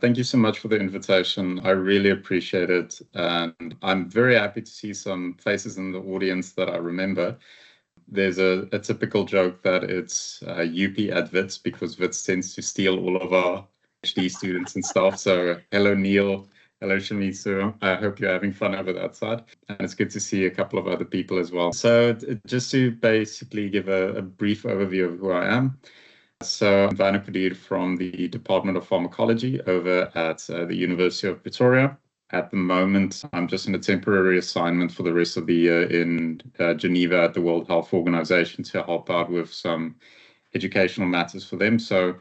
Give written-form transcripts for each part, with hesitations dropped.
Thank you so much for the invitation. I really appreciate it. And I'm very happy to see some faces in the audience that I remember. There's a typical joke that it's UP at Wits because Wits tends to steal all of our PhD students and staff. So hello, Neil. Hello, Shamisu. I hope you're having fun over that side. And it's good to see a couple of other people as well. So just to basically give a brief overview of who I am. So I'm Werner Cordier from the Department of Pharmacology over at the University of Pretoria. At the moment, I'm just in a temporary assignment for the rest of the year in Geneva at the World Health Organization to help out with some educational matters for them. So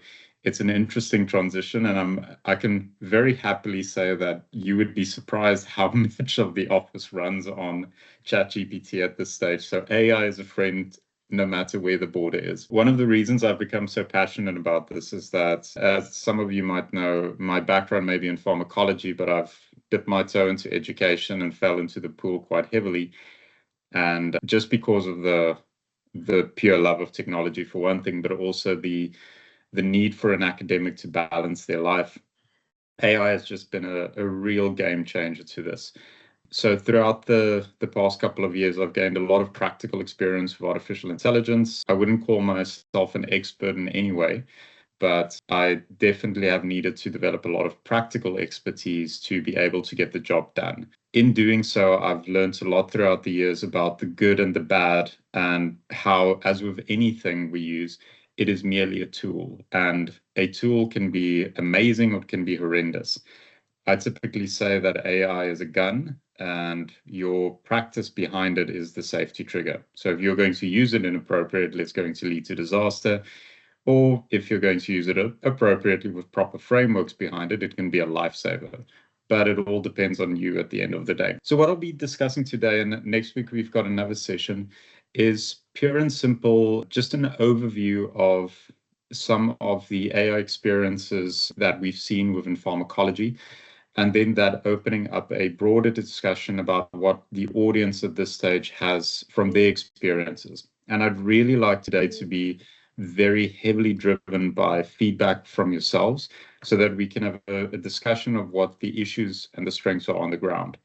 it's an interesting transition, and I can very happily say that you would be surprised how much of the office runs on ChatGPT at this stage. So AI is a friend no matter where the border is. One of the reasons I've become so passionate about this is that, as some of you might know, my background may be in pharmacology, but I've dipped my toe into education and fell into the pool quite heavily. And just because of the pure love of technology, for one thing, but also the need for an academic to balance their life, AI has just been a real game changer to this. So throughout the past couple of years, I've gained a lot of practical experience with artificial intelligence. I wouldn't call myself an expert in any way, but I definitely have needed to develop a lot of practical expertise to be able to get the job done. In doing so, I've learned a lot throughout the years about the good and the bad, and how, as with anything we use, it is merely a tool. And a tool can be amazing or it can be horrendous. I typically say that AI is a gun, and your practice behind it is the safety trigger. So if you're going to use it inappropriately, it's going to lead to disaster. Or if you're going to use it appropriately with proper frameworks behind it, it can be a lifesaver. But it all depends on you at the end of the day. So what I'll be discussing today, and next week we've got another session, is pure and simple, just an overview of some of the AI experiences that we've seen within pharmacology, and then that opening up a broader discussion about what the audience at this stage has from their experiences. And I'd really like today to be very heavily driven by feedback from yourselves, so that we can have a discussion of what the issues and the strengths are on the ground.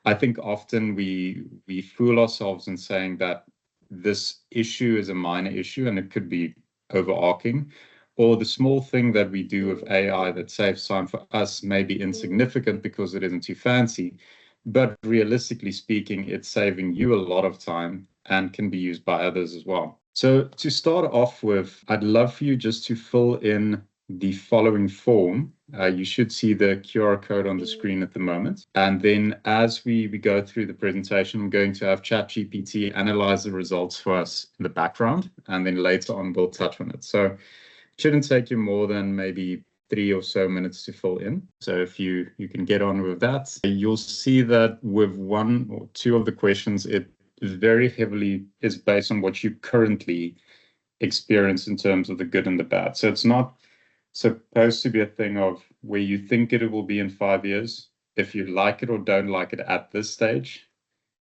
I think often we fool ourselves in saying that this issue is a minor issue and it could be overarching, or the small thing that we do with AI that saves time for us may be insignificant because it isn't too fancy. But realistically speaking, it's saving you a lot of time and can be used by others as well. So to start off with, I'd love for you just to fill in the following form. You should see the QR code on the screen at the moment. And then as we go through the presentation, I'm going to have ChatGPT analyze the results for us in the background, and then later on we'll touch on it. So it shouldn't take you more than maybe 3 or so minutes to fill in. So if you can get on with that, you'll see that with 1 or 2 of the questions, it very heavily is based on what you currently experience in terms of the good and the bad. So it's not supposed to be a thing of where you think it will be in 5 years. If you like it or don't like it at this stage,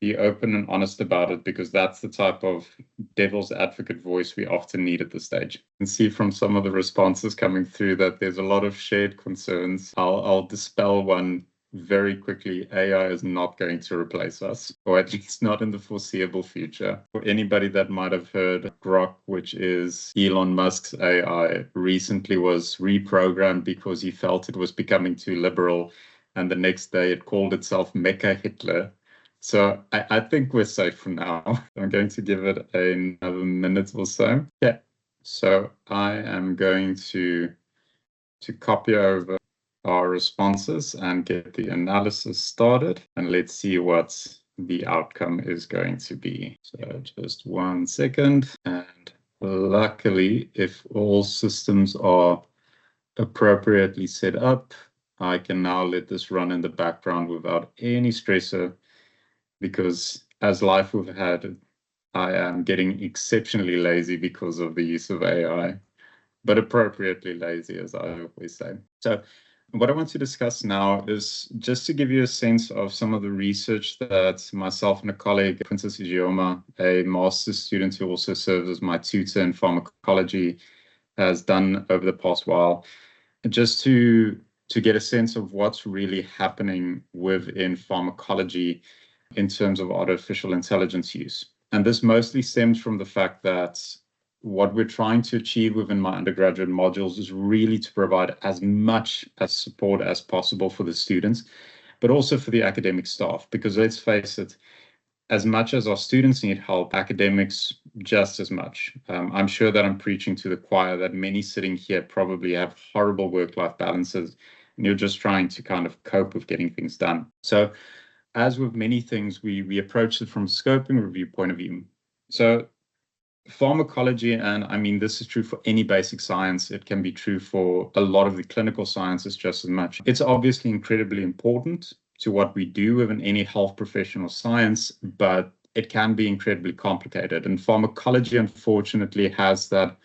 be open and honest about it, because that's the type of devil's advocate voice we often need at this stage. You can see from some of the responses coming through that there's a lot of shared concerns. I'll dispel one very quickly. AI is not going to replace us, or at least not in the foreseeable future. For anybody that might have heard, Grok, which is Elon Musk's AI, recently was reprogrammed because he felt it was becoming too liberal, and the next day it called itself Mecha Hitler. So I think we're safe for now. I'm going to give it another minute or so. Yeah. So I am going to copy over our responses and get the analysis started, and let's see what the outcome is going to be. So just 1 second. And luckily, if all systems are appropriately set up, I can now let this run in the background without any stressor, because as life we've had, I am getting exceptionally lazy because of the use of AI, but appropriately lazy, as I always say. So what I want to discuss now is just to give you a sense of some of the research that myself and a colleague, Princess Ijeoma, a master's student who also serves as my tutor in pharmacology, has done over the past while, just to to get a sense of what's really happening within pharmacology in terms of artificial intelligence use. And this mostly stems from the fact that what we're trying to achieve within my undergraduate modules is really to provide as much as support as possible for the students, but also for the academic staff, because let's face it, as much as our students need help, academics just as much. I'm sure that I'm preaching to the choir that many sitting here probably have horrible work-life balances, and you're just trying to kind of cope with getting things done. So as with many things, we approach it from a scoping review point of view. So pharmacology, and I mean, this is true for any basic science. It can be true for a lot of the clinical sciences just as much. It's obviously incredibly important to what we do within any health professional science, but it can be incredibly complicated. And pharmacology, unfortunately, has that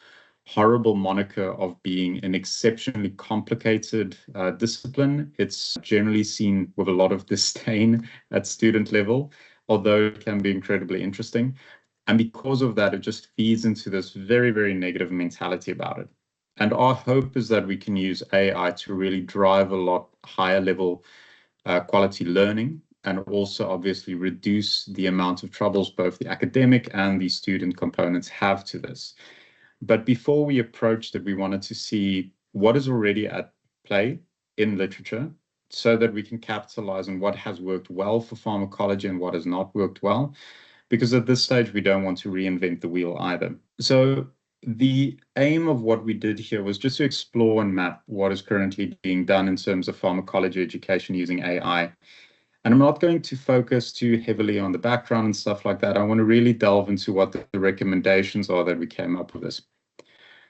horrible moniker of being an exceptionally complicated discipline. It's generally seen with a lot of disdain at student level, although it can be incredibly interesting. And because of that, it just feeds into this very, very negative mentality about it. And our hope is that we can use AI to really drive a lot higher level quality learning, and also obviously reduce the amount of troubles both the academic and the student components have to this. But before we approached it, we wanted to see what is already at play in literature so that we can capitalize on what has worked well for pharmacology and what has not worked well, because at this stage, we don't want to reinvent the wheel either. So the aim of what we did here was just to explore and map what is currently being done in terms of pharmacology education using AI. And I'm not going to focus too heavily on the background and stuff like that. I want to really delve into what the recommendations are that we came up with this.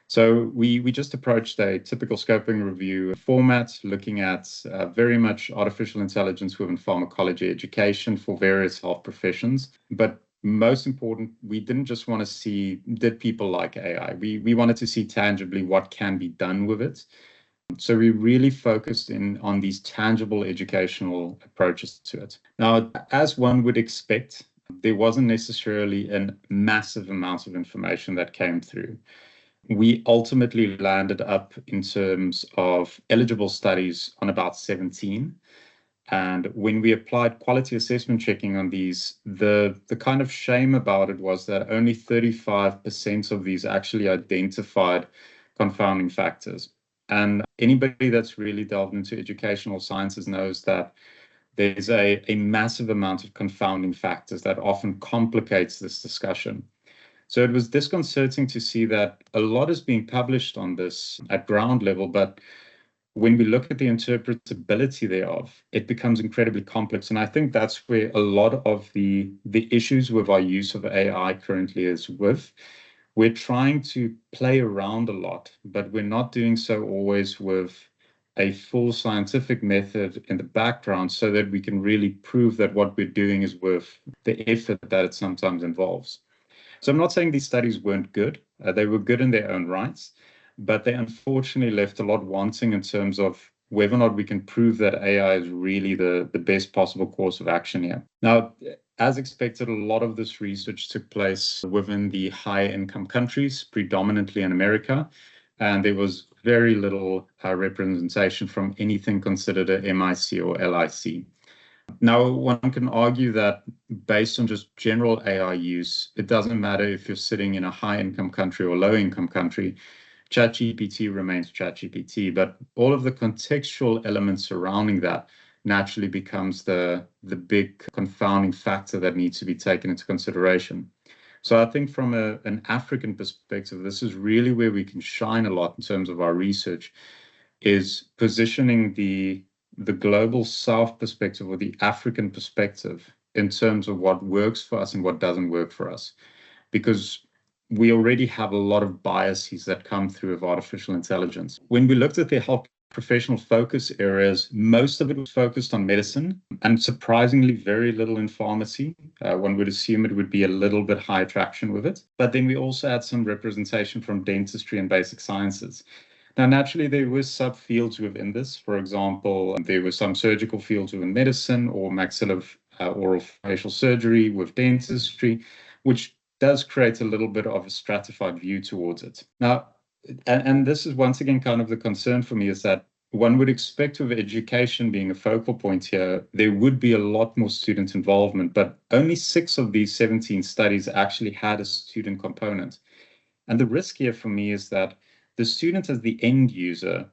So we just approached a typical scoping review format, looking at very much artificial intelligence within pharmacology education for various health professions. But most important, we didn't just want to see, did people like AI? We wanted to see tangibly what can be done with it. So we really focused in on these tangible educational approaches to it. Now, as one would expect, there wasn't necessarily a massive amount of information that came through. We ultimately landed up in terms of eligible studies on about 17. And when we applied quality assessment checking on these, the kind of shame about it was that only 35% of these actually identified confounding factors. And anybody that's really delved into educational sciences knows that there's a massive amount of confounding factors that often complicates this discussion. So it was disconcerting to see that a lot is being published on this at ground level, but when we look at the interpretability thereof, it becomes incredibly complex. And I think that's where a lot of the issues with our use of AI currently is with. We're trying to play around a lot, but we're not doing so always with a full scientific method in the background so that we can really prove that what we're doing is worth the effort that it sometimes involves. So I'm not saying these studies weren't good. They were good in their own rights, but they unfortunately left a lot wanting in terms of whether or not we can prove that AI is really the best possible course of action here. Now, as expected, a lot of this research took place within the high-income countries, predominantly in America, and there was very little representation from anything considered a MIC or LIC. Now, one can argue that based on just general AI use, it doesn't matter if you're sitting in a high-income country or low-income country, ChatGPT remains ChatGPT, but all of the contextual elements surrounding that naturally becomes the big confounding factor that needs to be taken into consideration. So I think from an African perspective, this is really where we can shine a lot in terms of our research, is positioning the global South perspective or the African perspective in terms of what works for us and what doesn't work for us. Because we already have a lot of biases that come through of artificial intelligence. When we looked at the health professional focus areas, most of it was focused on medicine and surprisingly very little in pharmacy. One would assume it would be a little bit high traction with it. But then we also had some representation from dentistry and basic sciences. Now, naturally, there were subfields within this. For example, there were some surgical fields within medicine or maxillofacial facial surgery with dentistry, which does create a little bit of a stratified view towards it. Now, and this is once again kind of the concern for me, is that one would expect with education being a focal point here, there would be a lot more student involvement, but only 6 of these 17 studies actually had a student component. And the risk here for me is that the student as the end user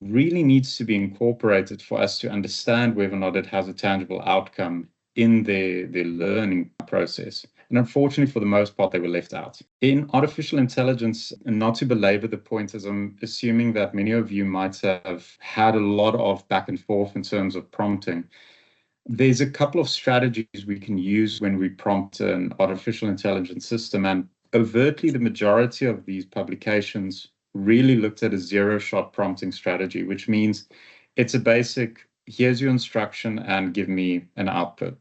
really needs to be incorporated for us to understand whether or not it has a tangible outcome in their learning process. And unfortunately, for the most part, they were left out. In artificial intelligence, and not to belabor the point, as I'm assuming that many of you might have had a lot of back and forth in terms of prompting, there's a couple of strategies we can use when we prompt an artificial intelligence system. And overtly, the majority of these publications really looked at a zero-shot prompting strategy, which means it's a basic, here's your instruction and give me an output,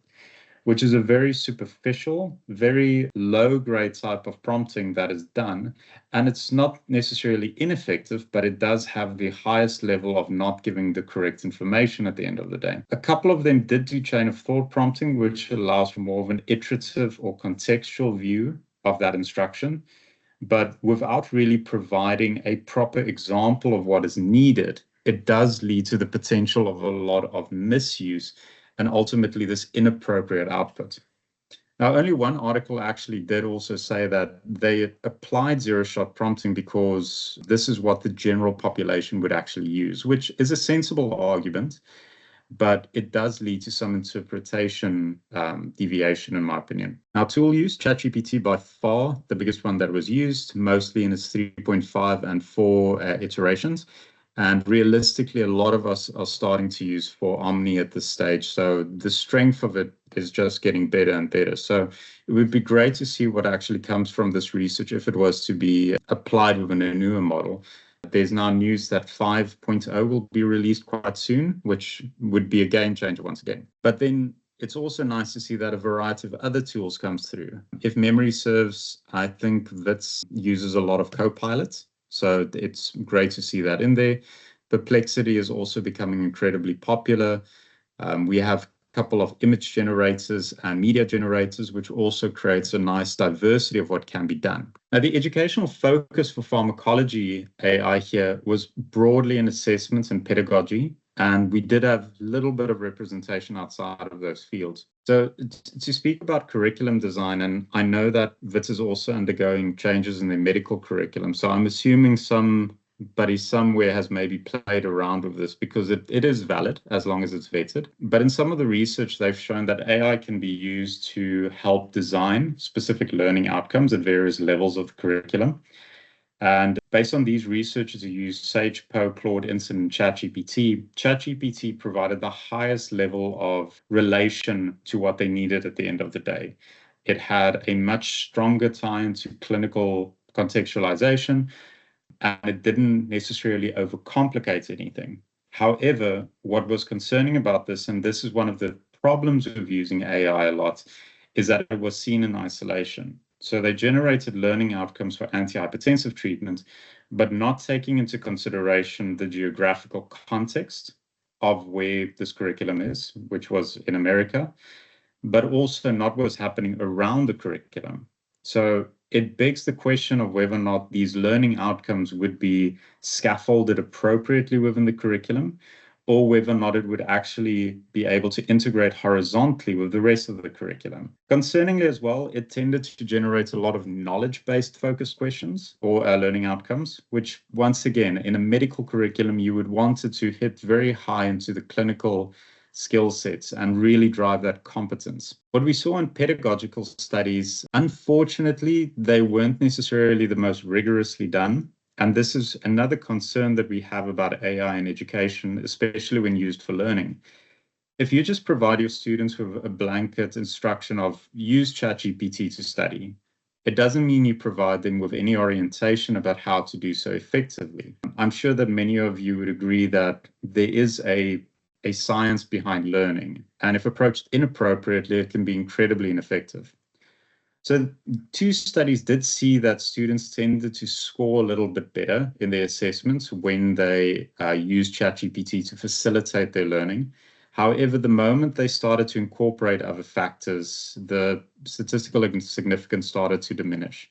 which is a very superficial, very low-grade type of prompting that is done. And it's not necessarily ineffective, but it does have the highest level of not giving the correct information at the end of the day. A couple of them did do chain of thought prompting, which allows for more of an iterative or contextual view of that instruction, but without really providing a proper example of what is needed. It does lead to the potential of a lot of misuse and ultimately this inappropriate output. Now, only one article actually did also say that they applied zero-shot prompting because this is what the general population would actually use, which is a sensible argument, but it does lead to some interpretation deviation, in my opinion. Now, tool use, ChatGPT by far the biggest one that was used, mostly in its 3.5 and 4 iterations. And realistically, a lot of us are starting to use for Omni at this stage. So the strength of it is just getting better and better. So it would be great to see what actually comes from this research if it was to be applied within a newer model. There's now news that 5.0 will be released quite soon, which would be a game changer once again. But then it's also nice to see that a variety of other tools comes through. If memory serves, I think Wits uses a lot of Copilot. So it's great to see that in there. Perplexity is also becoming incredibly popular. We have a couple of image generators and media generators, which also creates a nice diversity of what can be done. Now, the educational focus for pharmacology AI here was broadly in assessments and pedagogy, and we did have a little bit of representation outside of those fields. So to speak about curriculum design, and I know that Wits is also undergoing changes in their medical curriculum, so I'm assuming somebody somewhere has maybe played around with this because it is valid as long as it's vetted. But in some of the research, they've shown that AI can be used to help design specific learning outcomes at various levels of the curriculum. And based on these researchers who used Sage, Poe, Claude, Instant, and ChatGPT, ChatGPT provided the highest level of relation to what they needed at the end of the day. It had a much stronger tie into clinical contextualization, and it didn't necessarily overcomplicate anything. However, what was concerning about this, and this is one of the problems of using AI a lot, is that it was seen in isolation. So they generated learning outcomes for antihypertensive treatment, but not taking into consideration the geographical context of where this curriculum is, which was in America, but also not what's happening around the curriculum. So it begs the question of whether or not these learning outcomes would be scaffolded appropriately within the curriculum, or whether or not it would actually be able to integrate horizontally with the rest of the curriculum. Concerningly as well, it tended to generate a lot of knowledge-based focused questions or learning outcomes, which once again, in a medical curriculum, you would want it to hit very high into the clinical skill sets and really drive that competence. What we saw in pedagogical studies, unfortunately, they weren't necessarily the most rigorously done. And this is another concern that we have about AI in education, especially when used for learning. If you just provide your students with a blanket instruction of use ChatGPT to study, it doesn't mean you provide them with any orientation about how to do so effectively. I'm sure that many of you would agree that there is a science behind learning, and if approached inappropriately, it can be incredibly ineffective. So 2 studies did see that students tended to score a little bit better in their assessments when they used ChatGPT to facilitate their learning. However, the moment they started to incorporate other factors, the statistical significance started to diminish,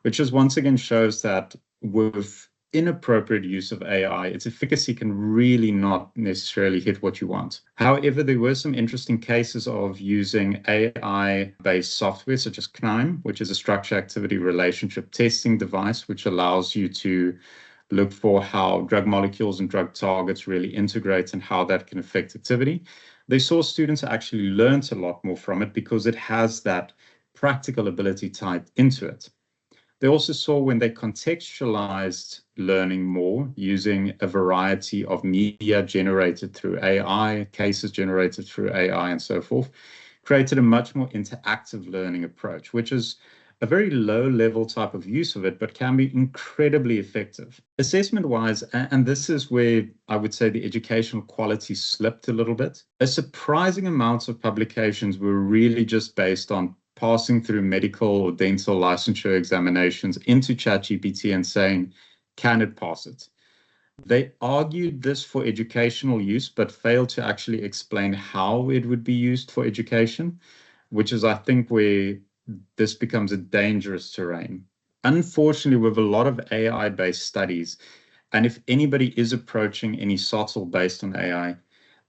which just once again shows that with inappropriate use of AI, its efficacy can really not necessarily hit what you want. However, there were some interesting cases of using AI-based software such as KNIME, which is a structure activity relationship testing device, which allows you to look for how drug molecules and drug targets really integrate and how that can affect activity. They saw students actually learned a lot more from it because it has that practical ability tied into it. They also saw when they contextualized learning more using a variety of media generated through AI, cases generated through AI, and so forth, created a much more interactive learning approach, which is a very low-level type of use of it, but can be incredibly effective. Assessment-wise, and this is where I would say the educational quality slipped a little bit, a surprising amount of publications were really just based on passing through medical or dental licensure examinations into ChatGPT and saying, can it pass it? They argued this for educational use, but failed to actually explain how it would be used for education, which is, I think, where this becomes a dangerous terrain. Unfortunately, with a lot of AI-based studies, and if anybody is approaching any SOTL based on AI,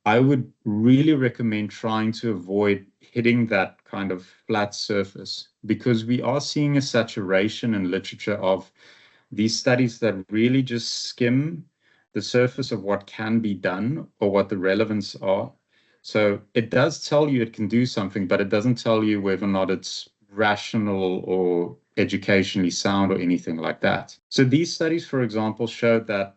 I would really recommend trying to avoid hitting that kind of flat surface, because we are seeing a saturation in literature of these studies that really just skim the surface of what can be done or what the relevance are. So it does tell you it can do something, but it doesn't tell you whether or not it's rational or educationally sound or anything like that. So these studies, for example, showed that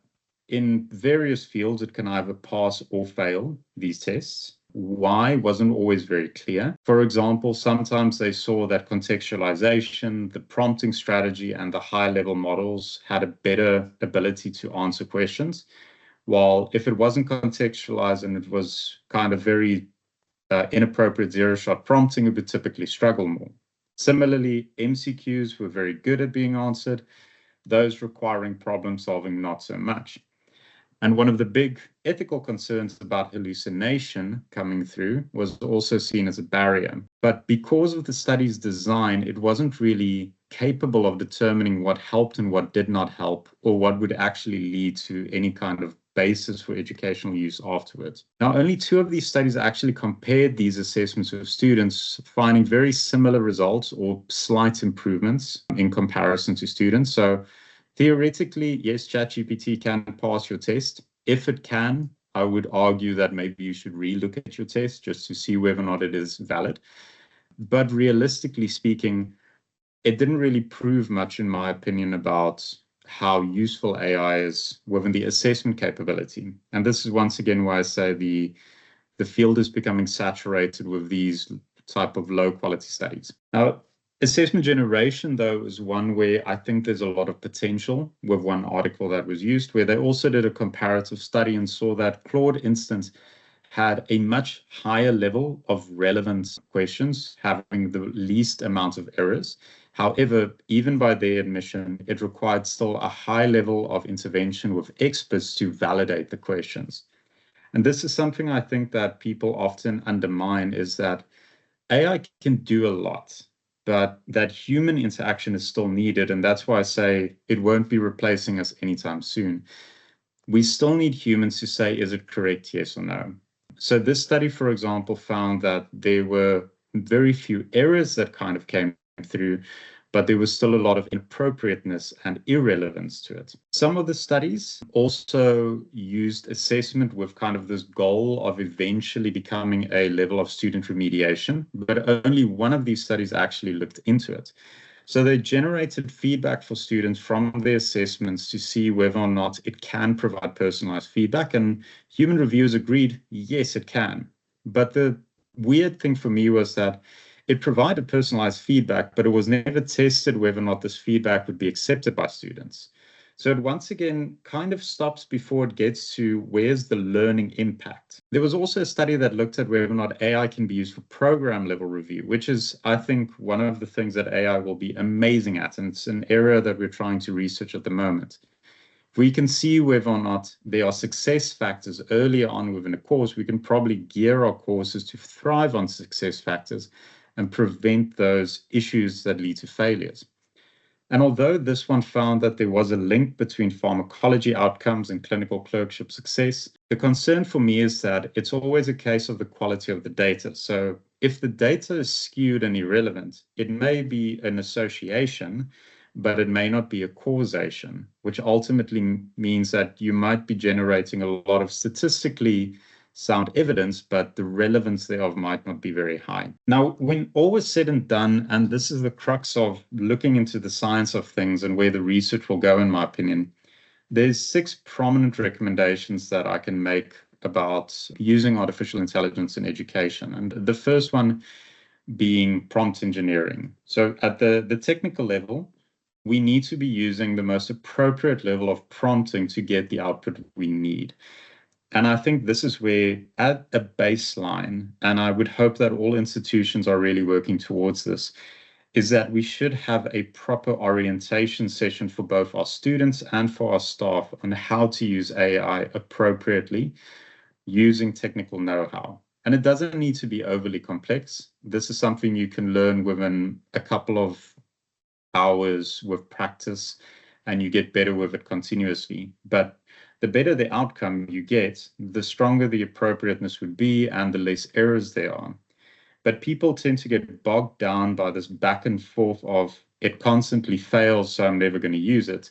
in various fields, it can either pass or fail these tests. Why wasn't always very clear. For example, sometimes they saw that contextualization, the prompting strategy, and the high-level models had a better ability to answer questions, while if it wasn't contextualized and it was kind of very inappropriate zero-shot prompting, it would typically struggle more. Similarly, MCQs were very good at being answered, those requiring problem solving not so much. And one of the big ethical concerns about hallucination coming through was also seen as a barrier. But because of the study's design, it wasn't really capable of determining what helped and what did not help, or what would actually lead to any kind of basis for educational use afterwards. Now, only 2 of these studies actually compared these assessments with students, finding very similar results or slight improvements in comparison to students. So theoretically, yes, ChatGPT can pass your test. If it can, I would argue that maybe you should relook at your test just to see whether or not it is valid. But realistically speaking, it didn't really prove much, in my opinion, about how useful AI is within the assessment capability. And this is once again why I say the field is becoming saturated with these type of low quality studies. Now, assessment generation, though, is one where I think there's a lot of potential with one article that was used, where they also did a comparative study and saw that Claude Instance had a much higher level of relevant questions, having the least amount of errors. However, even by their admission, it required still a high level of intervention with experts to validate the questions. And this is something I think that people often undermine, is that AI can do a lot, but that human interaction is still needed. And that's why I say it won't be replacing us anytime soon. We still need humans to say, is it correct, yes or no? So this study, for example, found that there were very few errors that kind of came through, but there was still a lot of inappropriateness and irrelevance to it. Some of the studies also used assessment with kind of this goal of eventually becoming a level of student remediation, but only one of these studies actually looked into it. So they generated feedback for students from their assessments to see whether or not it can provide personalized feedback. And human reviewers agreed, yes, it can. But the weird thing for me was that it provided personalized feedback, but it was never tested whether or not this feedback would be accepted by students. So it once again kind of stops before it gets to where's the learning impact. There was also a study that looked at whether or not AI can be used for program level review, which is, I think, one of the things that AI will be amazing at. And it's an area that we're trying to research at the moment. If we can see whether or not there are success factors earlier on within a course, we can probably gear our courses to thrive on success factors and prevent those issues that lead to failures. And although this one found that there was a link between pharmacology outcomes and clinical clerkship success, the concern for me is that it's always a case of the quality of the data. So if the data is skewed and irrelevant, it may be an association, but it may not be a causation, which ultimately means that you might be generating a lot of statistically sound evidence, but the relevance thereof might not be very high. Now, when all was said and done, and this is the crux of looking into the science of things and where the research will go, in my opinion, there's 6 prominent recommendations that I can make about using artificial intelligence in education. And the first one being prompt engineering. So at the technical level, we need to be using the most appropriate level of prompting to get the output we need. And I think this is where, at a baseline, and I would hope that all institutions are really working towards this, is that we should have a proper orientation session for both our students and for our staff on how to use AI appropriately using technical know-how. And it doesn't need to be overly complex. This is something you can learn within a couple of hours with practice, and you get better with it continuously. But the better the outcome you get, the stronger the appropriateness would be and the less errors there are. But people tend to get bogged down by this back and forth of it constantly fails, so I'm never going to use it,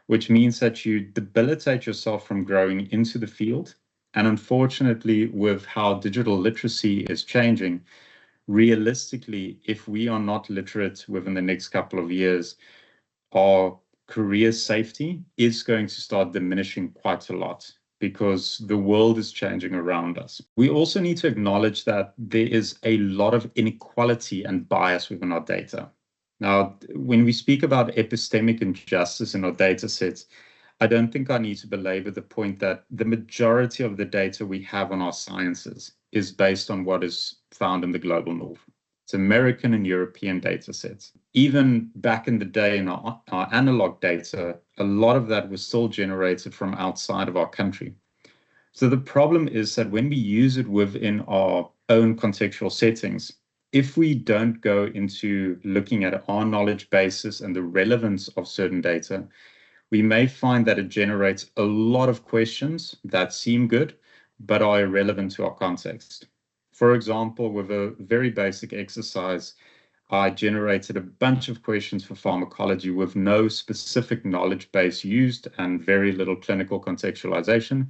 which means that you debilitate yourself from growing into the field. And unfortunately, with how digital literacy is changing, realistically, if we are not literate within the next couple of years, our career safety is going to start diminishing quite a lot because the world is changing around us. We also need to acknowledge that there is a lot of inequality and bias within our data. Now, when we speak about epistemic injustice in our data sets, I don't think I need to belabor the point that the majority of the data we have on our sciences is based on what is found in the global north. It's American and European data sets. Even back in the day in our analog data, a lot of that was still generated from outside of our country. So the problem is that when we use it within our own contextual settings, if we don't go into looking at our knowledge basis and the relevance of certain data, we may find that it generates a lot of questions that seem good, but are irrelevant to our context. For example, with a very basic exercise, I generated a bunch of questions for pharmacology with no specific knowledge base used and very little clinical contextualization.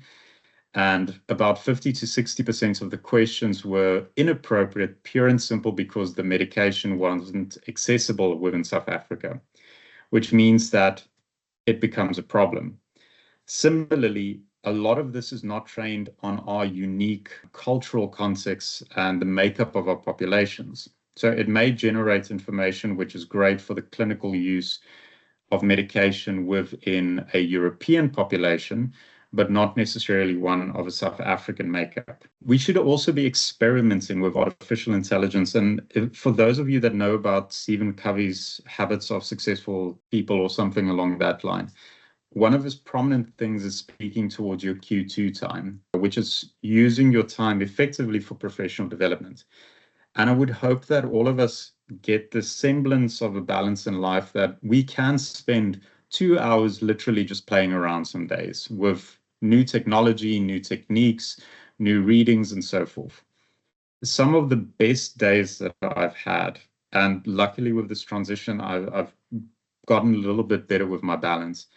And about 50 to 60% of the questions were inappropriate, pure and simple, because the medication wasn't accessible within South Africa, which means that it becomes a problem. Similarly, a lot of this is not trained on our unique cultural context and the makeup of our populations. So it may generate information which is great for the clinical use of medication within a European population, but not necessarily one of a South African makeup. We should also be experimenting with artificial intelligence. And for those of you that know about Stephen Covey's Habits of Successful People or something along that line, one of his prominent things is speaking towards your Q2 time, which is using your time effectively for professional development. And I would hope that all of us get the semblance of a balance in life, that we can spend 2 hours literally just playing around some days with new technology, new techniques, new readings, and so forth. Some of the best days that I've had, and luckily with this transition, I've gotten a little bit better with my balance,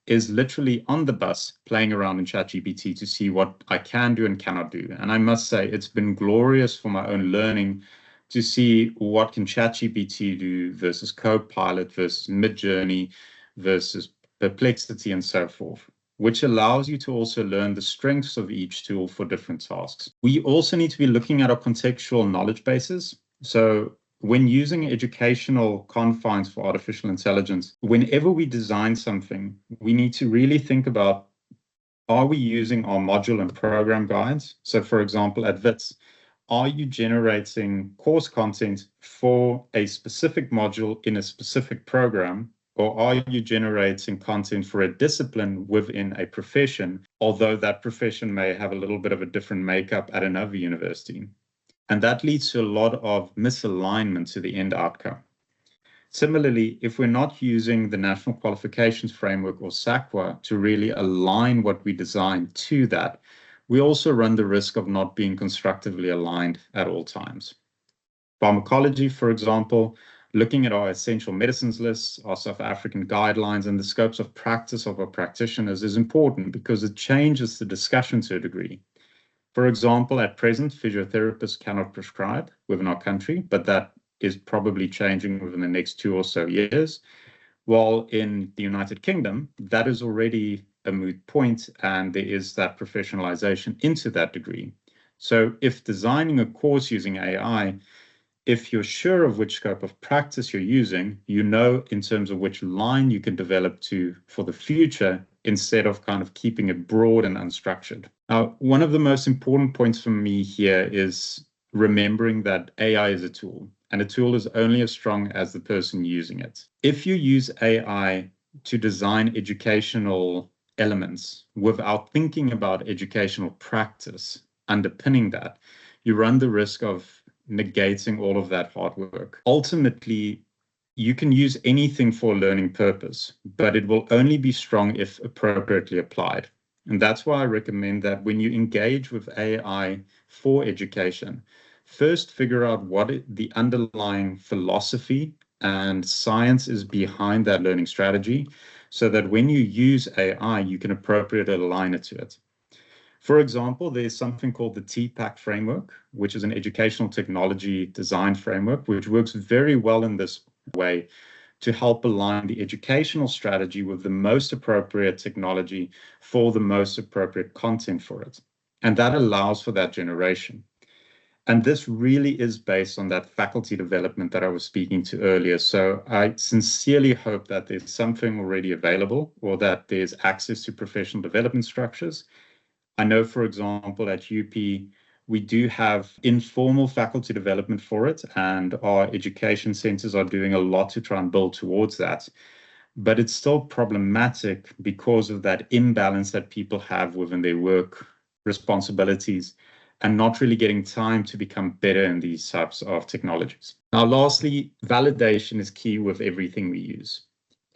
is literally on the bus playing around in ChatGPT to see what I can do and cannot do. And I must say, it's been glorious for my own learning to see what can ChatGPT do versus Copilot versus Midjourney versus Perplexity and so forth, which allows you to also learn the strengths of each tool for different tasks. We also need to be looking at our contextual knowledge bases. So when using educational confines for artificial intelligence, whenever we design something, we need to really think about, are we using our module and program guides? So for example, at Wits, are you generating course content for a specific module in a specific program? Or are you generating content for a discipline within a profession, although that profession may have a little bit of a different makeup at another university? And that leads to a lot of misalignment to the end outcome. Similarly, if we're not using the National Qualifications Framework or SAQA to really align what we design to that, we also run the risk of not being constructively aligned at all times. Pharmacology, for example, looking at our essential medicines lists, our South African guidelines, and the scopes of practice of our practitioners is important because it changes the discussion to a degree. For example, at present, physiotherapists cannot prescribe within our country, but that is probably changing within the next 2 or so years. While in the United Kingdom, that is already a moot point, and there is that professionalization into that degree. So if designing a course using AI, if you're sure of which scope of practice you're using, you know in terms of which line you can develop to for the future instead of kind of keeping it broad and unstructured. Now, one of the most important points for me here is remembering that AI is a tool, and a tool is only as strong as the person using it. If you use AI to design educational elements without thinking about educational practice underpinning that, you run the risk of negating all of that hard work. Ultimately, you can use anything for a learning purpose, but it will only be strong if appropriately applied. And that's why I recommend that when you engage with AI for education, first figure out what the underlying philosophy and science is behind that learning strategy, so that when you use AI, you can appropriately align it to it. For example, there's something called the TPAC framework, which is an educational technology design framework, which works very well in this way to help align the educational strategy with the most appropriate technology for the most appropriate content for it. And that allows for that generation. And this really is based on that faculty development that I was speaking to earlier. So I sincerely hope that there's something already available, or that there's access to professional development structures. I know, for example, at UP, we do have informal faculty development for it, and our education centers are doing a lot to try and build towards that. But it's still problematic because of that imbalance that people have within their work responsibilities and not really getting time to become better in these types of technologies. Now, lastly, validation is key with everything we use.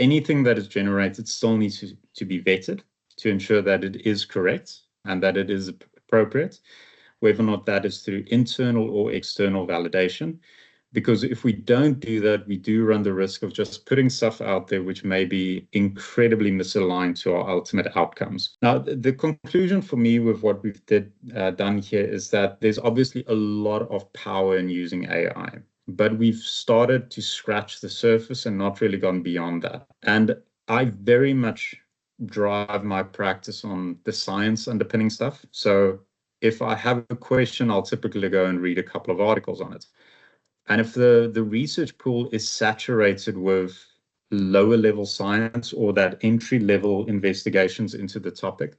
Anything that is generated still needs to be vetted to ensure that it is correct and that it is appropriate, whether or not that is through internal or external validation. Because if we don't do that, we do run the risk of just putting stuff out there which may be incredibly misaligned to our ultimate outcomes. Now, the conclusion for me with what we've done here is that there's obviously a lot of power in using AI, but we've started to scratch the surface and not really gone beyond that. And I very much drive my practice on the science underpinning stuff. So if I have a question, I'll typically go and read a couple of articles on it. And if the research pool is saturated with lower level science or that entry level investigations into the topic,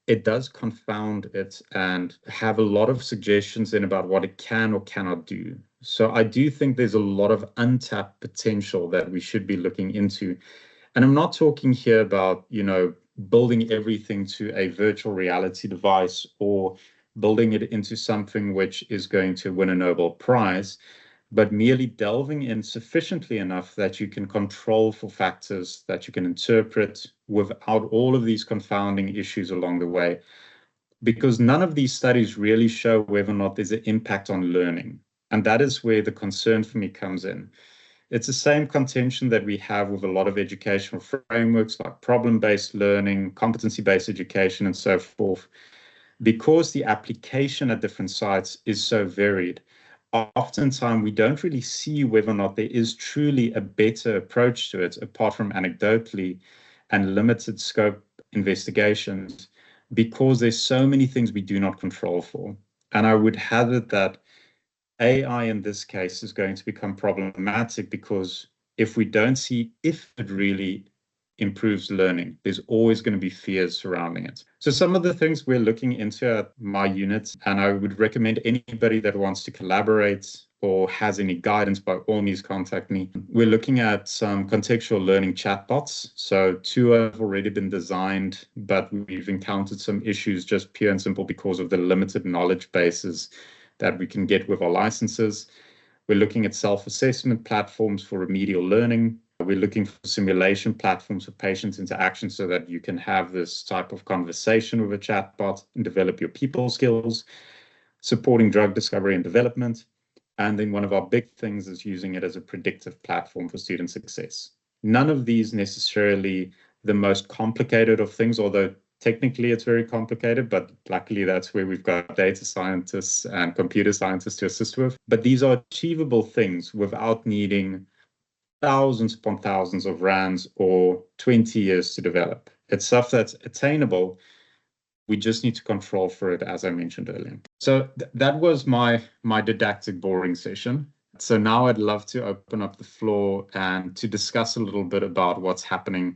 it does confound it and have a lot of suggestions in about what it can or cannot do. So I do think there's a lot of untapped potential that we should be looking into. And I'm not talking here about, building everything to a virtual reality device or building it into something which is going to win a Nobel Prize, but merely delving in sufficiently enough that you can control for factors that you can interpret without all of these confounding issues along the way. Because none of these studies really show whether or not there's an impact on learning. And that is where the concern for me comes in. It's the same contention that we have with a lot of educational frameworks like problem-based learning, competency-based education, and so forth. Because the application at different sites is so varied, oftentimes we don't really see whether or not there is truly a better approach to it, apart from anecdotally and limited scope investigations, because there's so many things we do not control for. And I would hazard that AI in this case is going to become problematic because if we don't see if it really improves learning, there's always going to be fears surrounding it. So some of the things we're looking into at my unit, and I would recommend anybody that wants to collaborate or has any guidance, by all means contact me. We're looking at some contextual learning chatbots. So 2 have already been designed, but we've encountered some issues just pure and simple because of the limited knowledge bases that we can get with our licenses. We're looking at self-assessment platforms for remedial learning. We're looking for simulation platforms for patient interaction so that you can have this type of conversation with a chatbot and develop your people skills, supporting drug discovery and development. And then one of our big things is using it as a predictive platform for student success. None of these necessarily the most complicated of things, although technically it's very complicated, but luckily that's where we've got data scientists and computer scientists to assist with. But these are achievable things without needing thousands upon thousands of rands or 20 years to develop. It's stuff that's attainable. We just need to control for it, as I mentioned earlier. So that was my didactic boring session. So now I'd love to open up the floor and to discuss a little bit about what's happening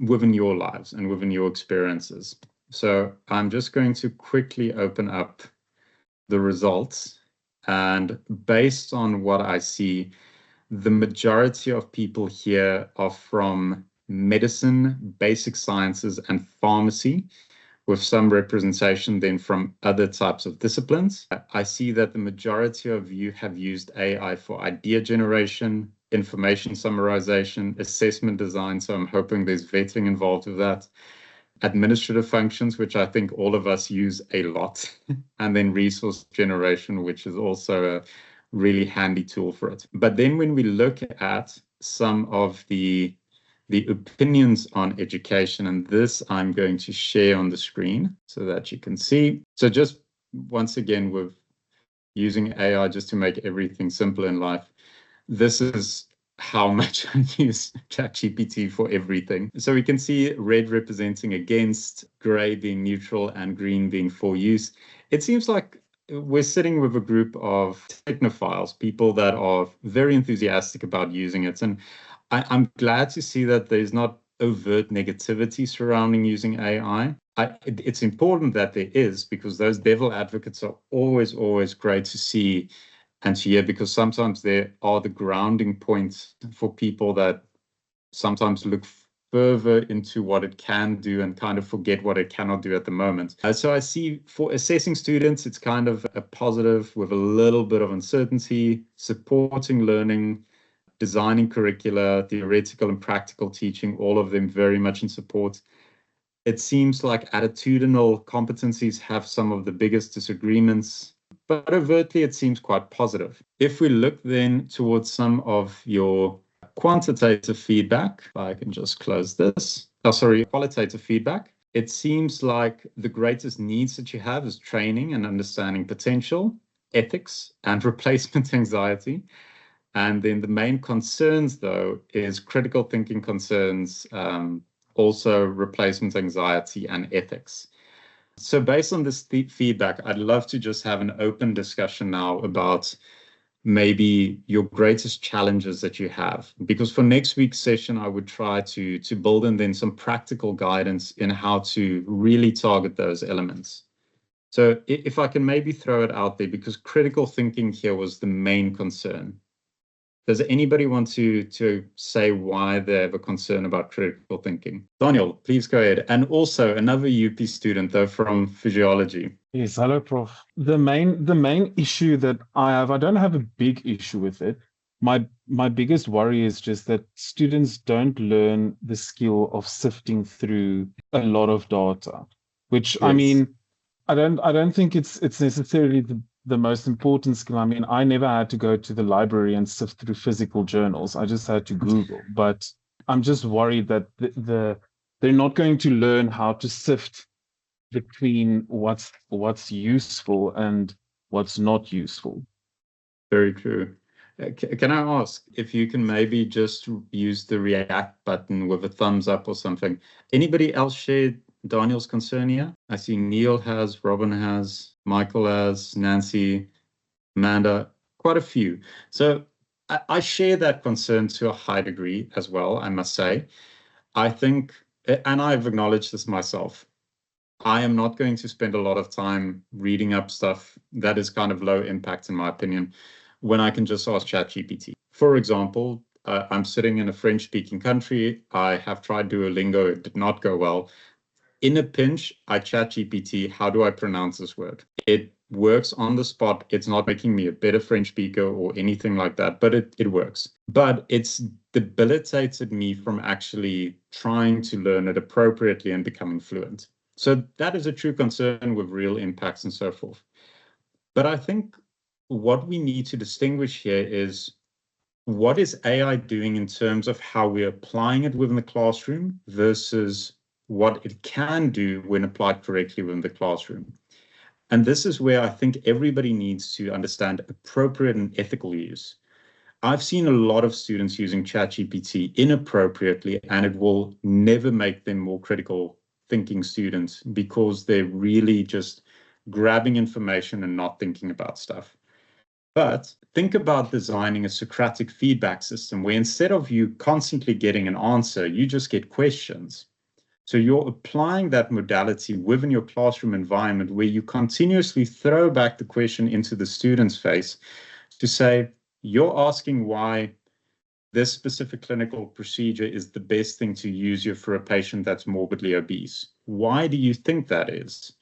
within your lives and within your experiences. So I'm just going to quickly open up the results. And based on what I see, the majority of people here are from medicine, basic sciences, and pharmacy, with some representation then from other types of disciplines. I see that the majority of you have used AI for idea generation, information summarization, assessment design. So I'm hoping there's vetting involved with that. Administrative functions, which I think all of us use a lot. And then resource generation, which is also a really handy tool for it. But then when we look at some of the opinions on education, and this I'm going to share on the screen so that you can see. So just once again, with using AI just to make everything simple in life, this is how much I use ChatGPT for everything. So we can see red representing against, gray being neutral, and green being for use. It seems like we're sitting with a group of technophiles, people that are very enthusiastic about using it. And I'm glad to see that there's not overt negativity surrounding using AI. It's important that there is, because those devil advocates are always, always great to see and to hear, because sometimes they are the grounding points for people that sometimes look further into what it can do and kind of forget what it cannot do at the moment. So I see for assessing students, it's kind of a positive with a little bit of uncertainty, supporting learning, designing curricula, theoretical and practical teaching, all of them very much in support. It seems like attitudinal competencies have some of the biggest disagreements, but overtly it seems quite positive. If we look then towards some of your quantitative feedback, if I can just close this. Qualitative feedback. It seems like the greatest needs that you have is training and understanding potential, ethics, and replacement anxiety. And then the main concerns, though, is critical thinking concerns, also replacement anxiety and ethics. So based on this feedback, I'd love to just have an open discussion now about maybe your greatest challenges that you have. Because for next week's session, I would try to build in then some practical guidance in how to really target those elements. So if I can maybe throw it out there, because critical thinking here was the main concern. Does anybody want to say why they have a concern about critical thinking? Daniel, please go ahead. And also another UP student, though, from physiology. Yes, hello, Prof. The main issue that I have, I don't have a big issue with it. My biggest worry is just that students don't learn the skill of sifting through a lot of data, which Yes. I mean, I don't think it's necessarily the most important skill. I mean, I never had to go to the library and sift through physical journals. I just had to Google. But I'm just worried that they're not going to learn how to sift between what's useful and what's not useful. Very true. Can I ask if you can maybe just use the react button with a thumbs up or something? Anybody else share Daniel's concern here? I see Neil has, Robin has, Michael has, Nancy, Amanda, quite a few. So I share that concern to a high degree as well, I must say. I think, and I've acknowledged this myself, I am not going to spend a lot of time reading up stuff that is kind of low impact, in my opinion, when I can just ask ChatGPT. For example, I'm sitting in a French-speaking country. I have tried Duolingo. It did not go well. In a pinch, I ChatGPT, how do I pronounce this word? It works on the spot. It's not making me a better French speaker or anything like that, but it works. But it's debilitated me from actually trying to learn it appropriately and becoming fluent. So that is a true concern with real impacts and so forth. But I think what we need to distinguish here is, what is AI doing in terms of how we're applying it within the classroom versus what it can do when applied correctly within the classroom. And this is where I think everybody needs to understand appropriate and ethical use. I've seen a lot of students using ChatGPT inappropriately, and it will never make them more critical thinking students because they're really just grabbing information and not thinking about stuff. But think about designing a Socratic feedback system where instead of you constantly getting an answer, you just get questions. So you're applying that modality within your classroom environment where you continuously throw back the question into the student's face to say, you're asking why this specific clinical procedure is the best thing to use here for a patient that's morbidly obese. Why do you think that is?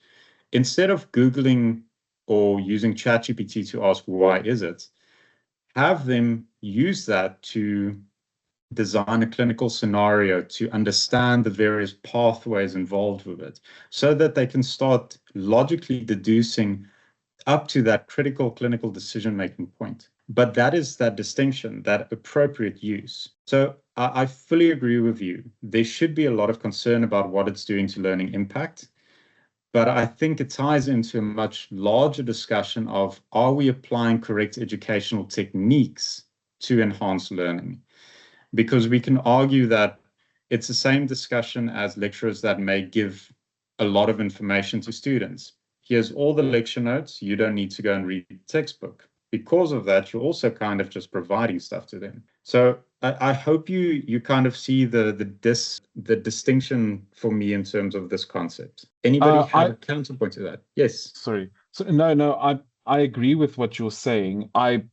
Instead of Googling or using ChatGPT to ask, why is it? Have them use that to design a clinical scenario, to understand the various pathways involved with it, so that they can start logically deducing up to that critical clinical decision-making point. But that is that distinction, that appropriate use. So I fully agree with you. There should be a lot of concern about what it's doing to learning impact. But I think it ties into a much larger discussion of, are we applying correct educational techniques to enhance learning? Because we can argue that it's the same discussion as lecturers that may give a lot of information to students. Here's all the lecture notes. You don't need to go and read the textbook. Because of that, you're also kind of just providing stuff to them. So I hope you kind of see the distinction for me in terms of this concept. Anybody have a counterpoint to that? Yes. Sorry. So no, I agree with what you're saying. I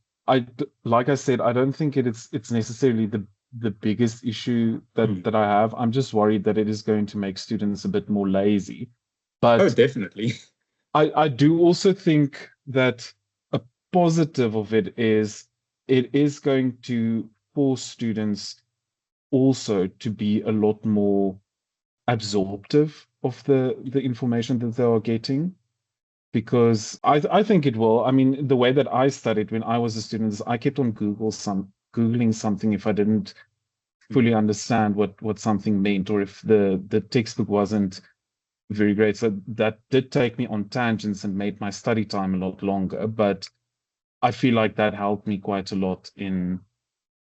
like I said, I don't think it's necessarily the biggest issue that I have. I'm just worried that it is going to make students a bit more lazy. But definitely. I do also think that a positive of it is going to force students also to be a lot more absorptive of the information that they are getting, because I think it will. I mean, the way that I studied when I was a student is I kept on Googling something if I didn't fully understand what something meant, or if the textbook wasn't very great. So that did take me on tangents and made my study time a lot longer. But I feel like that helped me quite a lot in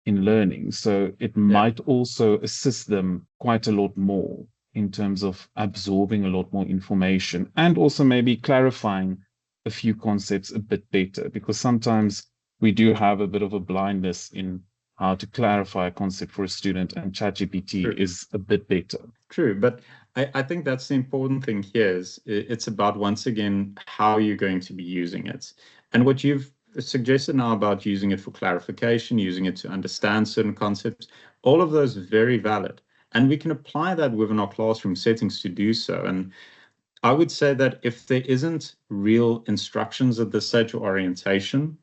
learning. So it might also assist them quite a lot more in terms of absorbing a lot more information, and also maybe clarifying a few concepts a bit better, because sometimes we do have a bit of a blindness in how to clarify a concept for a student, and ChatGPT is a bit better. True, but I think that's the important thing here is it's about, once again, how you're going to be using it. And what you've suggested now about using it for clarification, using it to understand certain concepts, all of those are very valid. And we can apply that within our classroom settings to do so. And I would say that if there isn't real instructions at this stage or orientation,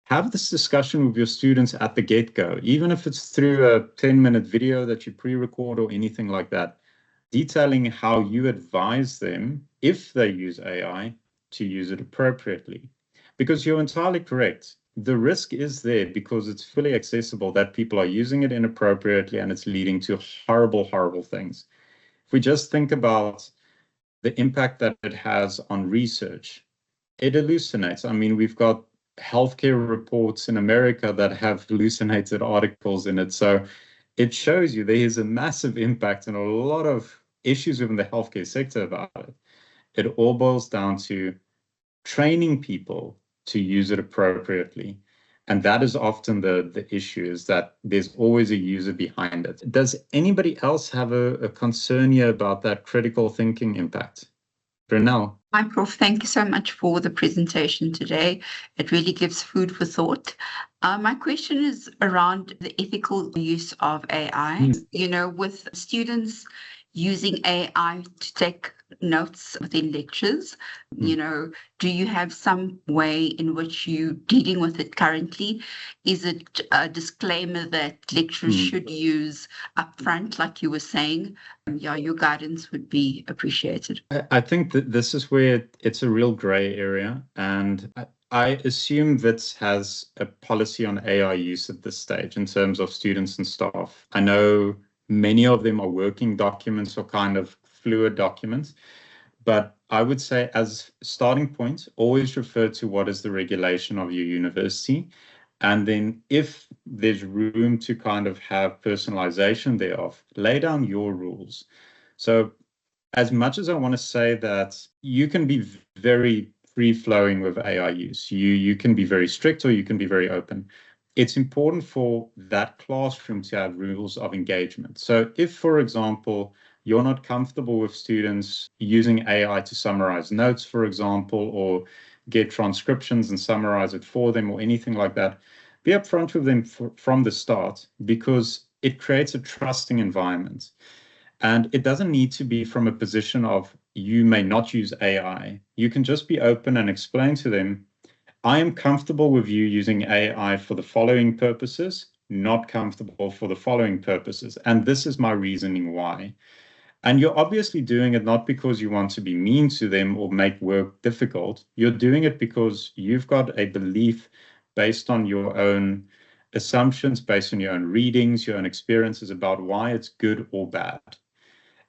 have this discussion with your students at the get-go, even if it's through a 10-minute video that you pre-record or anything like that, detailing how you advise them, if they use AI, to use it appropriately. Because you're entirely correct. The risk is there because it's fully accessible that people are using it inappropriately and it's leading to horrible, horrible things. If we just think about the impact that it has on research, it hallucinates. I mean, we've got healthcare reports in America that have hallucinated articles in it. So it shows you there is a massive impact and a lot of issues within the healthcare sector about it. It all boils down to training people to use it appropriately. And that is often the issue, is that there's always a user behind it. Does anybody else have a concern here about that critical thinking impact? Brunel. Hi, Prof. Thank you so much for the presentation today. It really gives food for thought. My question is around the ethical use of AI. You know, with students using AI to take notes within lectures? Do you have some way in which you're dealing with it currently? Is it a disclaimer that lecturers should use upfront, like you were saying? Your guidance would be appreciated. I think that this is where it's a real gray area, and I assume Wits has a policy on AI use at this stage in terms of students and staff. I know many of them are working documents or kind of fluid documents, but I would say as starting point, always refer to what is the regulation of your university. And then if there's room to kind of have personalization thereof, lay down your rules. So as much as I want to say that you can be very free-flowing with AI use, you can be very strict or you can be very open. It's important for that classroom to have rules of engagement. So if, for example, you're not comfortable with students using AI to summarize notes, for example, or get transcriptions and summarize it for them or anything like that, be upfront with them from the start, because it creates a trusting environment. And it doesn't need to be from a position of you may not use AI. You can just be open and explain to them, I am comfortable with you using AI for the following purposes, not comfortable for the following purposes. And this is my reasoning why. And you're obviously doing it not because you want to be mean to them or make work difficult. You're doing it because you've got a belief based on your own assumptions, based on your own readings, your own experiences about why it's good or bad.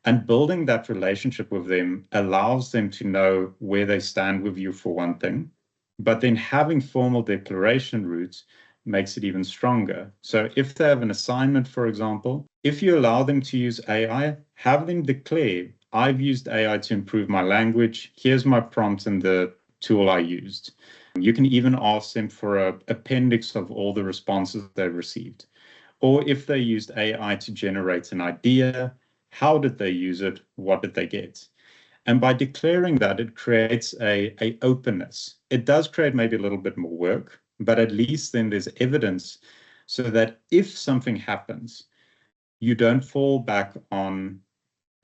And building that relationship with them allows them to know where they stand with you, for one thing. But then having formal declaration routes makes it even stronger. So if they have an assignment, for example, if you allow them to use AI, have them declare, I've used AI to improve my language. Here's my prompt and the tool I used. You can even ask them for an appendix of all the responses they've received. Or if they used AI to generate an idea, how did they use it? What did they get? And by declaring that, it creates a openness. It does create maybe a little bit more work, but at least then there's evidence so that if something happens, you don't fall back on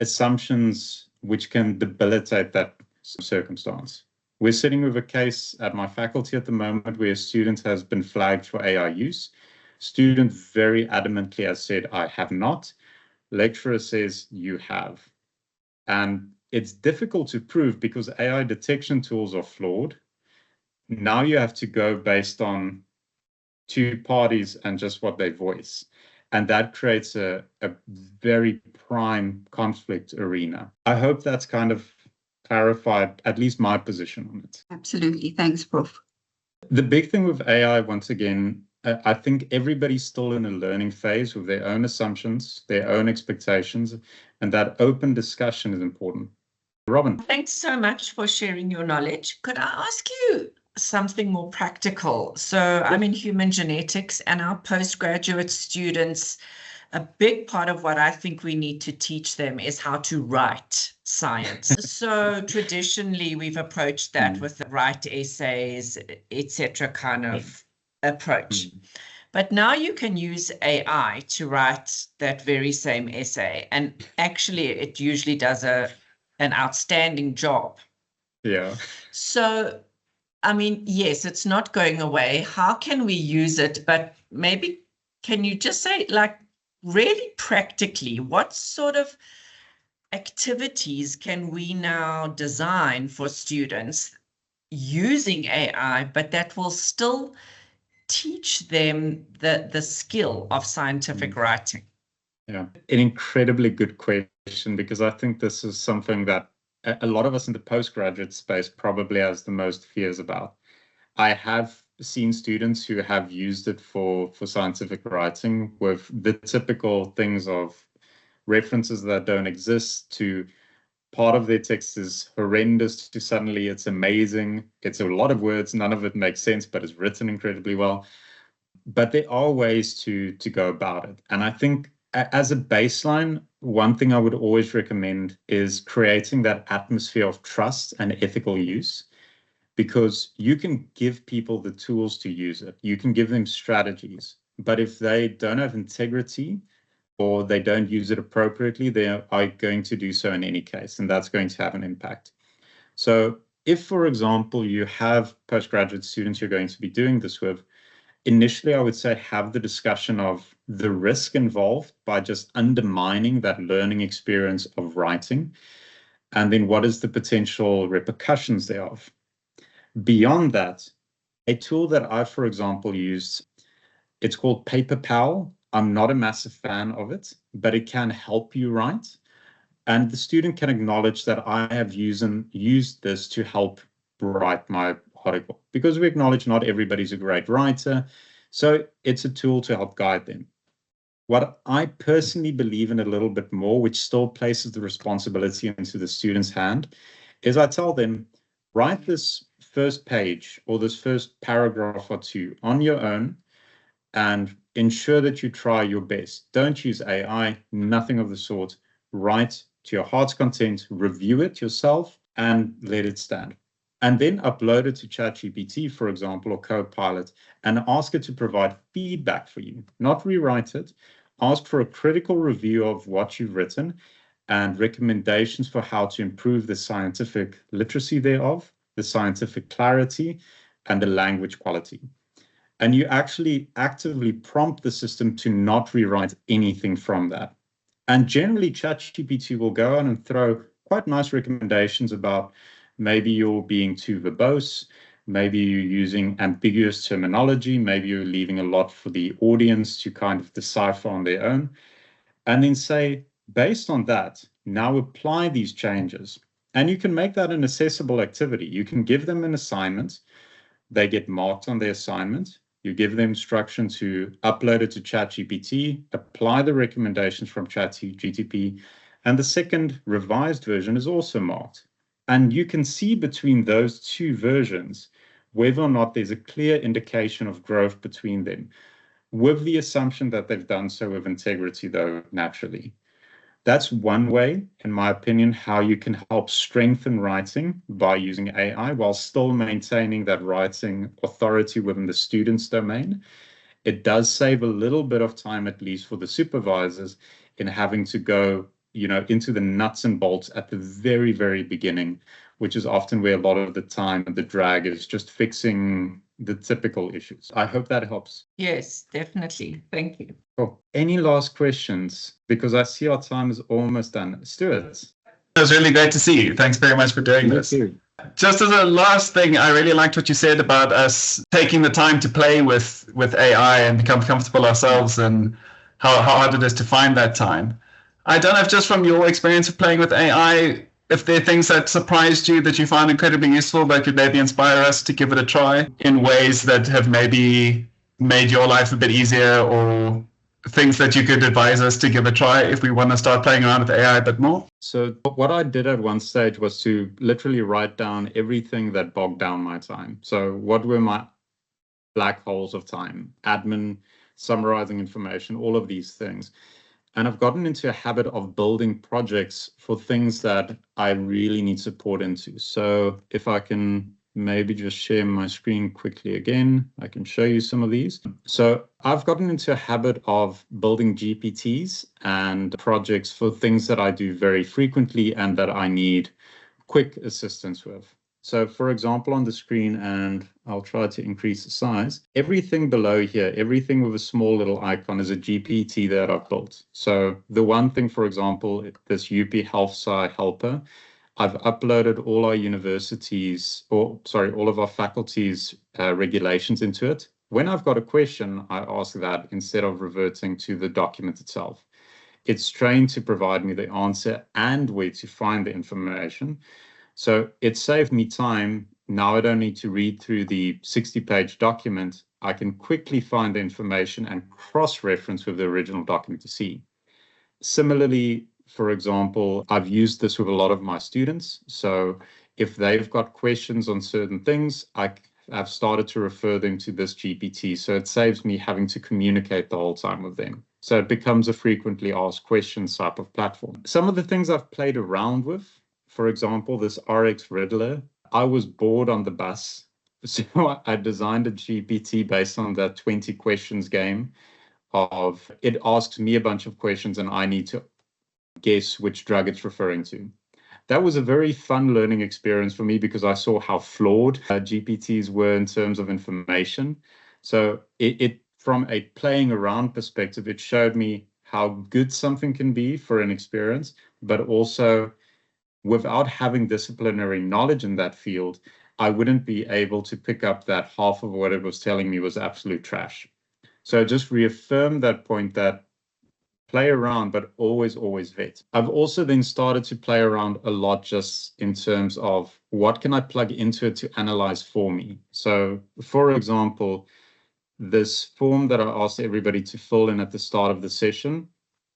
assumptions which can debilitate that circumstance. We're sitting with a case at my faculty at the moment where a student has been flagged for AI use. Student very adamantly has said, I have not. Lecturer says, you have. And it's difficult to prove because AI detection tools are flawed. Now you have to go based on two parties and just what they voice. And that creates a very prime conflict arena. I hope that's kind of clarified at least my position on it. Absolutely. Thanks, Prof. The big thing with AI, once again, I think everybody's still in a learning phase with their own assumptions, their own expectations, and that open discussion is important. Robin. Thanks so much for sharing your knowledge. Could I ask you something more practical? So I'm in human genetics, and our postgraduate students, a big part of what I think we need to teach them is how to write science. So traditionally, we've approached that with the write essays, etc. kind of approach. But now you can use AI to write that very same essay. And actually, it usually does an outstanding job. Yeah. So, I mean, yes, it's not going away. How can we use it? But maybe can you just say, like, really practically, what sort of activities can we now design for students using AI, but that will still teach them the skill of scientific writing? Yeah, an incredibly good question, because I think this is something that a lot of us in the postgraduate space probably has the most fears about. I have seen students who have used it for scientific writing with the typical things of references that don't exist to part of their text is horrendous to suddenly it's amazing. It's a lot of words, none of it makes sense, but it's written incredibly well. But there are ways to go about it. And I think as a baseline, one thing I would always recommend is creating that atmosphere of trust and ethical use, because you can give people the tools to use it. You can give them strategies. But if they don't have integrity, or they don't use it appropriately, they are going to do so in any case, and that's going to have an impact. So if, for example, you have postgraduate students you're going to be doing this with, initially, I would say have the discussion of the risk involved by just undermining that learning experience of writing, and then what is the potential repercussions thereof. Beyond that, a tool that I, for example, used, it's called Paper Pal. I'm not a massive fan of it, but it can help you write. And the student can acknowledge that I have used this to help write my article, because we acknowledge not everybody's a great writer. So it's a tool to help guide them. What I personally believe in a little bit more, which still places the responsibility into the student's hand, is I tell them, write this first page or this first paragraph or two on your own and ensure that you try your best. Don't use AI, nothing of the sort. Write to your heart's content, review it yourself, and let it stand. And then upload it to ChatGPT, for example, or Copilot, and ask it to provide feedback for you, not rewrite it. Ask for a critical review of what you've written and recommendations for how to improve the scientific literacy thereof, the scientific clarity, and the language quality. And you actually actively prompt the system to not rewrite anything from that. And generally, ChatGPT will go on and throw quite nice recommendations about maybe you're being too verbose, maybe you're using ambiguous terminology, maybe you're leaving a lot for the audience to kind of decipher on their own. And then say, based on that, now apply these changes. And you can make that an accessible activity. You can give them an assignment. They get marked on their assignment. You give them instruction to upload it to ChatGPT, apply the recommendations from ChatGPT, and the second revised version is also marked. And you can see between those two versions whether or not there's a clear indication of growth between them, with the assumption that they've done so with integrity, though, naturally. That's one way, in my opinion, how you can help strengthen writing by using AI while still maintaining that writing authority within the student's domain. It does save a little bit of time, at least for the supervisors, in having to go, into the nuts and bolts at the very, very beginning, which is often where a lot of the time the drag is just fixing the typical issues. I hope that helps. Yes, definitely. Thank you. Cool. Any last questions? Because I see our time is almost done. Stuart. It was really great to see you. Thanks very much for doing this. Just as a last thing, I really liked what you said about us taking the time to play with AI and become comfortable ourselves, and how hard it is to find that time. I don't know if just from your experience of playing with AI, if there are things that surprised you that you find incredibly useful that could maybe inspire us to give it a try in ways that have maybe made your life a bit easier, or things that you could advise us to give a try if we want to start playing around with AI a bit more? So what I did at one stage was to literally write down everything that bogged down my time. So what were my black holes of time? Admin, summarizing information, all of these things. And I've gotten into a habit of building projects for things that I really need support into. So if I can maybe just share my screen quickly again, I can show you some of these. So I've gotten into a habit of building GPTs and projects for things that I do very frequently and that I need quick assistance with. So for example, on the screen, and I'll try to increase the size, everything below here, everything with a small little icon is a GPT that I've built. So the one thing, for example, this UP Health Sci helper, I've uploaded all our universities, all of our faculties' regulations into it. When I've got a question, I ask that instead of reverting to the document itself. It's trained to provide me the answer and where to find the information. So it saved me time. Now I don't need to read through the 60-page document. I can quickly find the information and cross-reference with the original document to see. Similarly, for example, I've used this with a lot of my students. So if they've got questions on certain things, I've started to refer them to this GPT. So it saves me having to communicate the whole time with them. So it becomes a frequently asked questions type of platform. Some of the things I've played around with, for example, this RX Riddler, I was bored on the bus. So I designed a GPT based on that 20 questions game of it asks me a bunch of questions and I need to guess which drug it's referring to. That was a very fun learning experience for me because I saw how flawed GPTs were in terms of information. So it from a playing around perspective, it showed me how good something can be for an experience, but also without having disciplinary knowledge in that field, I wouldn't be able to pick up that half of what it was telling me was absolute trash. So just reaffirm that point that play around, but always vet. I've also then started to play around a lot just in terms of what can I plug into it to analyze for me. So for example, this form that I asked everybody to fill in at the start of the session,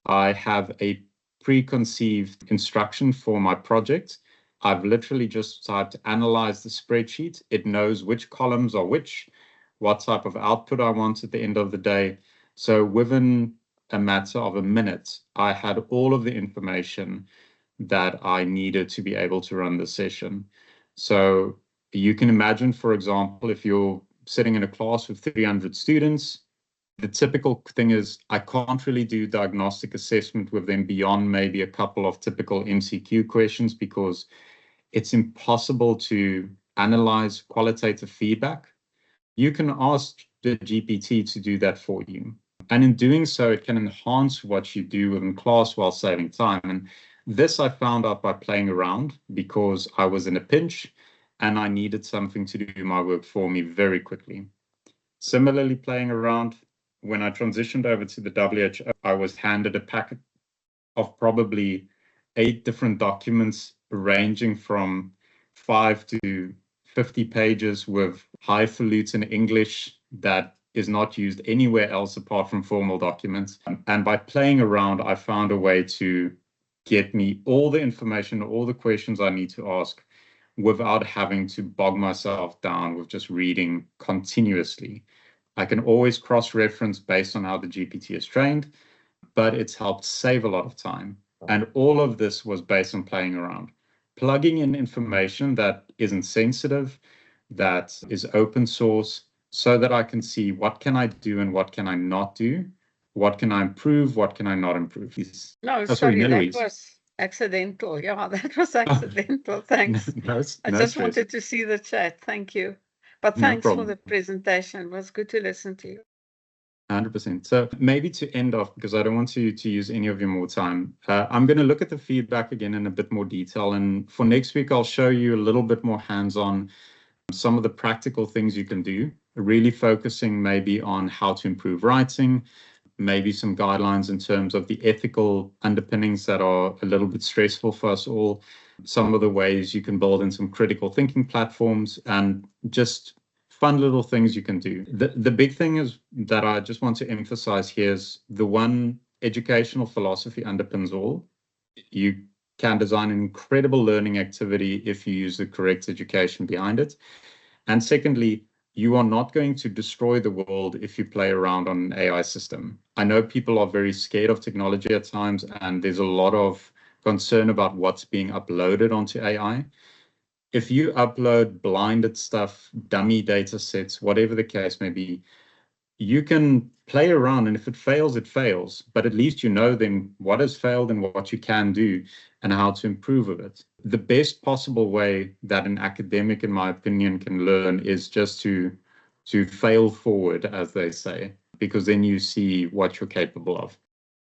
I have a preconceived instruction for my project. I've literally just typed analyze the spreadsheet. It knows which columns are which, what type of output I want at the end of the day. So within a matter of a minute, I had all of the information that I needed to be able to run the session. So you can imagine, for example, if you're sitting in a class with 300 students, the typical thing is I can't really do diagnostic assessment with them beyond maybe a couple of typical MCQ questions because it's impossible to analyze qualitative feedback. You can ask the GPT to do that for you. And in doing so, it can enhance what you do within class while saving time. And this I found out by playing around because I was in a pinch and I needed something to do my work for me very quickly. Similarly, playing around, when I transitioned over to the WHO, I was handed a packet of probably 8 different documents ranging from 5 to 50 pages with highfalutin English that is not used anywhere else apart from formal documents. And by playing around, I found a way to get me all the information, all the questions I need to ask without having to bog myself down with just reading continuously. I can always cross-reference based on how the GPT is trained, but it's helped save a lot of time. And all of this was based on playing around, plugging in information that isn't sensitive, that is open source, so that I can see what can I do and what can I not do, what can I improve, what can I not improve. No, sorry, that was accidental. Yeah, that was accidental. Thanks. I just wanted to see the chat. Thank you. But thanks for the presentation. It was good to listen to you. 100%. So maybe to end off, because I don't want to use any of your more time, I'm going to look at the feedback again in a bit more detail. And for next week, I'll show you a little bit more hands-on some of the practical things you can do, really focusing maybe on how to improve writing, maybe some guidelines in terms of the ethical underpinnings that are a little bit stressful for us all, some of the ways you can build in some critical thinking platforms, and just fun little things you can do. The big thing is that I just want to emphasize here is the one educational philosophy underpins all. You can design an incredible learning activity if you use the correct education behind it. And secondly, you are not going to destroy the world if you play around on an AI system. I know people are very scared of technology at times, and there's a lot of concern about what's being uploaded onto AI. If you upload blinded stuff, dummy data sets, whatever the case may be, you can play around, and if it fails, it fails. But at least you know then what has failed and what you can do and how to improve of it. The best possible way that an academic, in my opinion, can learn is just to fail forward, as they say, because then you see what you're capable of.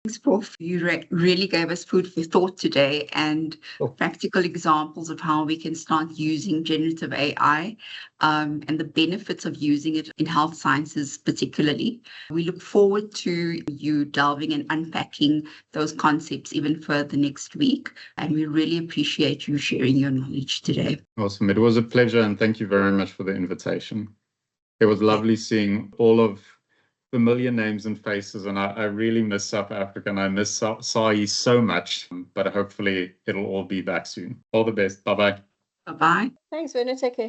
Thanks, Prof. You really gave us food for thought today and practical examples of how we can start using generative AI and the benefits of using it in health sciences particularly. We look forward to you delving and unpacking those concepts even further next week, and we really appreciate you sharing your knowledge today. Awesome. It was a pleasure, and thank you very much for the invitation. It was lovely seeing all of familiar names and faces, and I really miss South Africa, and I miss Sai so much, but hopefully it'll all be back soon. All the best. Bye-bye. Bye-bye. Thanks, Werner. Take care.